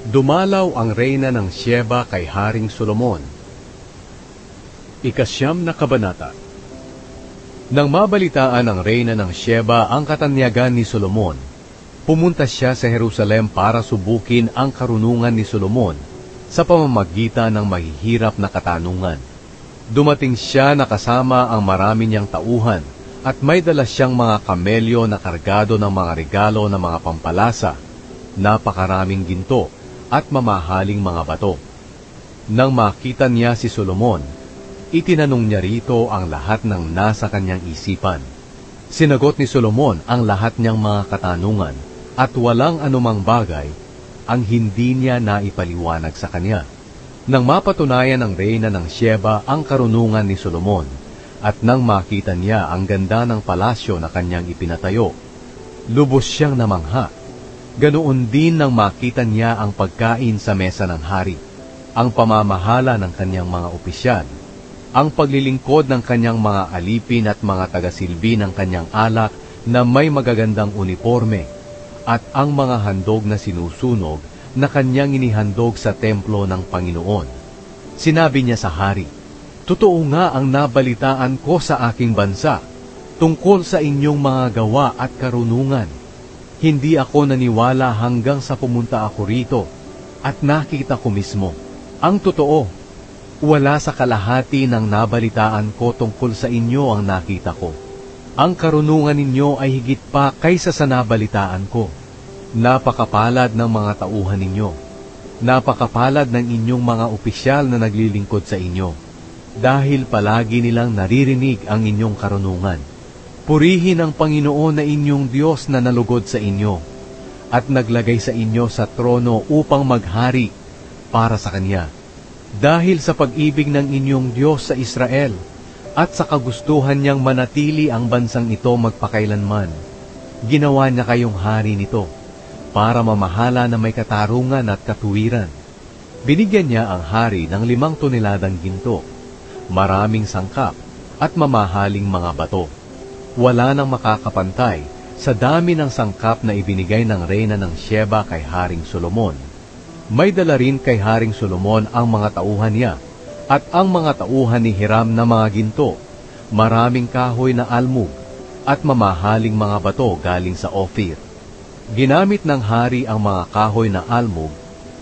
Dumalaw ang reyna ng Sheba kay Haring Solomon. Ikasyam na kabanata. Nang mabalitaan ng reyna ng Sheba ang katanyagan ni Solomon, pumunta siya sa Jerusalem para subukin ang karunungan ni Solomon sa pamamagitan ng mahihirap na katanungan. Dumating siya na kasama ang marami niyang tauhan at may dala siyang mga kamelyo na kargado ng mga regalo ng mga pampalasa, napakaraming ginto at mamahaling mga bato. Nang makita niya si Solomon, itinanong niya rito ang lahat ng nasa kanyang isipan. Sinagot ni Solomon ang lahat niyang mga katanungan at walang anumang bagay ang hindi niya naipaliwanag sa kanya. Nang mapatunayan ng reyna ng Sheba ang karunungan ni Solomon at nang makita niya ang ganda ng palasyo na kanyang ipinatayo, lubos siyang namangha. Ganoon din nang makita niya ang pagkain sa mesa ng hari, ang pamamahala ng kanyang mga opisyal, ang paglilingkod ng kanyang mga alipin at mga tagasilbi ng kanyang alak na may magagandang uniforme, at ang mga handog na sinusunog na kanyang inihandog sa templo ng Panginoon. Sinabi niya sa hari, "Totoo nga ang nabalitaan ko sa aking bansa tungkol sa inyong mga gawa at karunungan. Hindi ako naniwala hanggang sa pumunta ako rito at nakita ko mismo. Ang totoo, wala sa kalahati ng nabalitaan ko tungkol sa inyo ang nakita ko. Ang karunungan ninyo ay higit pa kaysa sa nabalitaan ko. Napakapalad ng mga tauhan ninyo. Napakapalad ng inyong mga opisyal na naglilingkod sa inyo, dahil palagi nilang naririnig ang inyong karunungan. Purihin ang Panginoon na inyong Diyos na nalugod sa inyo at naglagay sa inyo sa trono upang maghari para sa Kanya. Dahil sa pag-ibig ng inyong Diyos sa Israel at sa kagustuhan niyang manatili ang bansang ito magpakailanman, ginawa niya kayong hari nito para mamahala na may katarungan at katuwiran. Binigyan niya ang hari ng 5 toneladang ginto, maraming sangkap at mamahaling mga bato. Wala nang makakapantay sa dami ng sangkap na ibinigay ng reyna ng Sheba kay Haring Solomon. May dala rin kay Haring Solomon ang mga tauhan niya at ang mga tauhan ni Hiram na mga ginto, maraming kahoy na almug at mamahaling mga bato galing sa Ophir. Ginamit ng hari ang mga kahoy na almug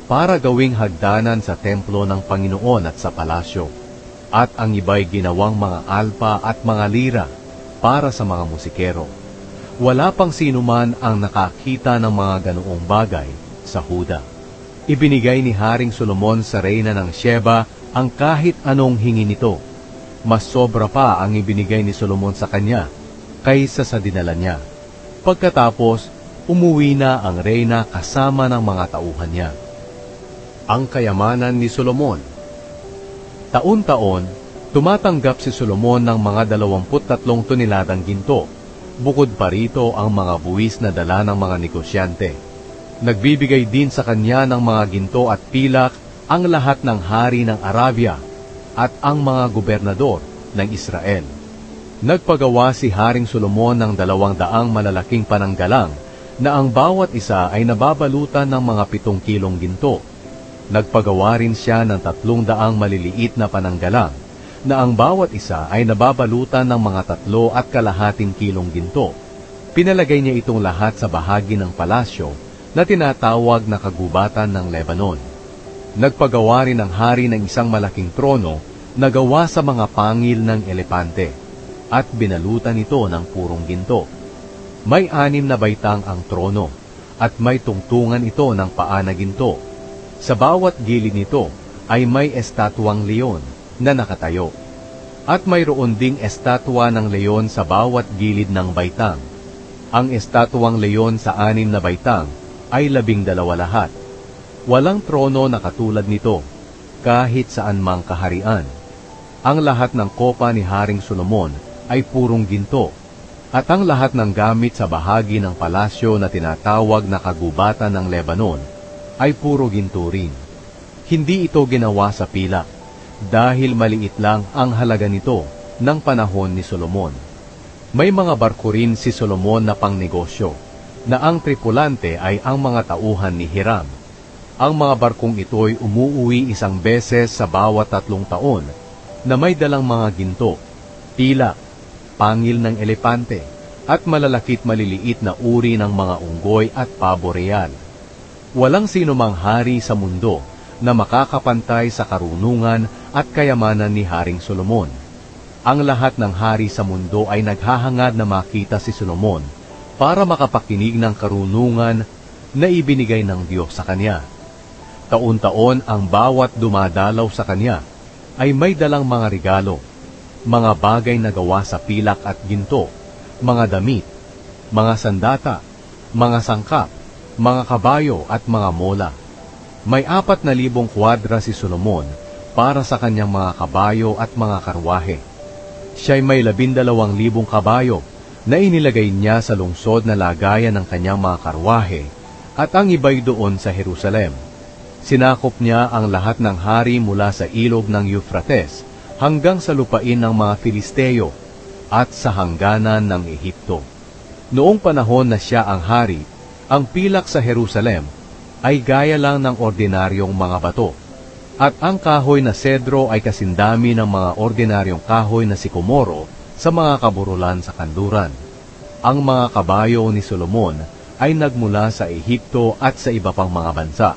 para gawing hagdanan sa templo ng Panginoon at sa palasyo, at ang iba'y ginawang mga alpa at mga lira para sa mga musikero. Wala pang sinuman ang nakakita ng mga ganoong bagay sa Huda. Ibinigay ni Haring Solomon sa reyna ng Sheba ang kahit anong hingi nito. Mas sobra pa ang ibinigay ni Solomon sa kanya kaysa sa dinala niya. Pagkatapos, umuwi na ang reyna kasama ng mga tauhan niya. Ang kayamanan ni Solomon. Taon-taon, tumatanggap si Solomon ng mga 23 toneladang ginto. Bukod pa rito ang mga buwis na dala ng mga negosyante. Nagbibigay din sa kanya ng mga ginto at pilak ang lahat ng hari ng Arabia at ang mga gobernador ng Israel. Nagpagawa si Haring Solomon ng 200 malalaking pananggalang na ang bawat isa ay nababalutan ng mga 7 kilong ginto. Nagpagawa rin siya ng 300 maliliit na pananggalang na ang bawat isa ay nababalutan ng mga 3.25 kilong ginto. Pinalagay niya itong lahat sa bahagi ng palasyo na tinatawag na kagubatan ng Lebanon. Nagpagawa rin ang hari ng isang malaking trono na gawa sa mga pangil ng elepante at binalutan ito ng purong ginto. May 6 na baitang ang trono at may tungtungan ito ng paa na ginto. Sa bawat gilid nito ay may estatwang leon na nakatayo, at mayroon ding estatwa ng leon sa bawat gilid ng baitang. Ang estatwang leon sa 6 na baitang ay 12 lahat. Walang trono na katulad nito, kahit saan mang kaharian. Ang lahat ng kopa ni Haring Solomon ay purong ginto, at ang lahat ng gamit sa bahagi ng palasyo na tinatawag na kagubatan ng Lebanon ay puro ginto rin. Hindi ito ginawa sa pilak, dahil maliit lang ang halaga nito ng panahon ni Solomon. May mga barko rin si Solomon na pangnegosyo, na ang tripulante ay ang mga tauhan ni Hiram. Ang mga barkong ito'y umuuwi isang beses sa bawat 3 taon na may dalang mga ginto, tila, pangil ng elepante, at malalakit maliliit na uri ng mga unggoy at pabo real. Walang sinumang hari sa mundo na makakapantay sa karunungan at kayamanan ni Haring Solomon. Ang lahat ng hari sa mundo ay naghahangad na makita si Solomon para makapakinig ng karunungan na ibinigay ng Diyos sa kanya. Taon-taon ang bawat dumadalaw sa kanya ay may dalang mga regalo, mga bagay na gawa sa pilak at ginto, mga damit, mga sandata, mga sangkap, mga kabayo at mga mola. May 4,000 kwadra si Solomon para sa kanyang mga kabayo at mga karwahe. Siya'y may 12,000 kabayo na inilagay niya sa lungsod na lagayan ng kanyang mga karwahe at ang iba'y doon sa Jerusalem. Sinakop niya ang lahat ng hari mula sa ilog ng Euphrates hanggang sa lupain ng mga Filisteo at sa hangganan ng Ehipto. Noong panahon na siya ang hari, ang pilak sa Jerusalem ay gaya lang ng ordinaryong mga bato, at ang kahoy na sedro ay kasindami ng mga ordinaryong kahoy na sikomoro sa mga kaburulan sa kanluran. Ang mga kabayo ni Solomon ay nagmula sa Ehipto at sa iba pang mga bansa.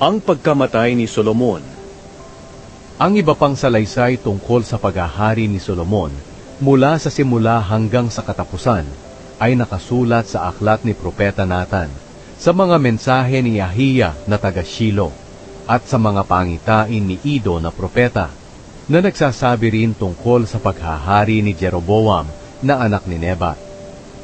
Ang pagkamatay ni Solomon. Ang iba pang salaysay tungkol sa paghahari ni Solomon mula sa simula hanggang sa katapusan ay nakasulat sa aklat ni Propeta Nathan, sa mga mensahe ni Ahiya na taga Shilo, at sa mga pangitain ni Ido na propeta, na nagsasabi rin tungkol sa paghahari ni Jeroboam na anak ni Nebat.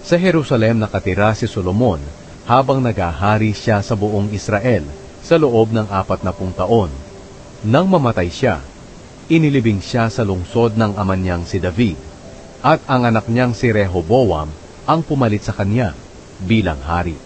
Sa Jerusalem nakatira si Solomon habang naghahari siya sa buong Israel sa loob ng 40 taon. Nang mamatay siya, inilibing siya sa lungsod ng ama niyang si David, at ang anak niyang si Rehoboam ang pumalit sa kanya bilang hari.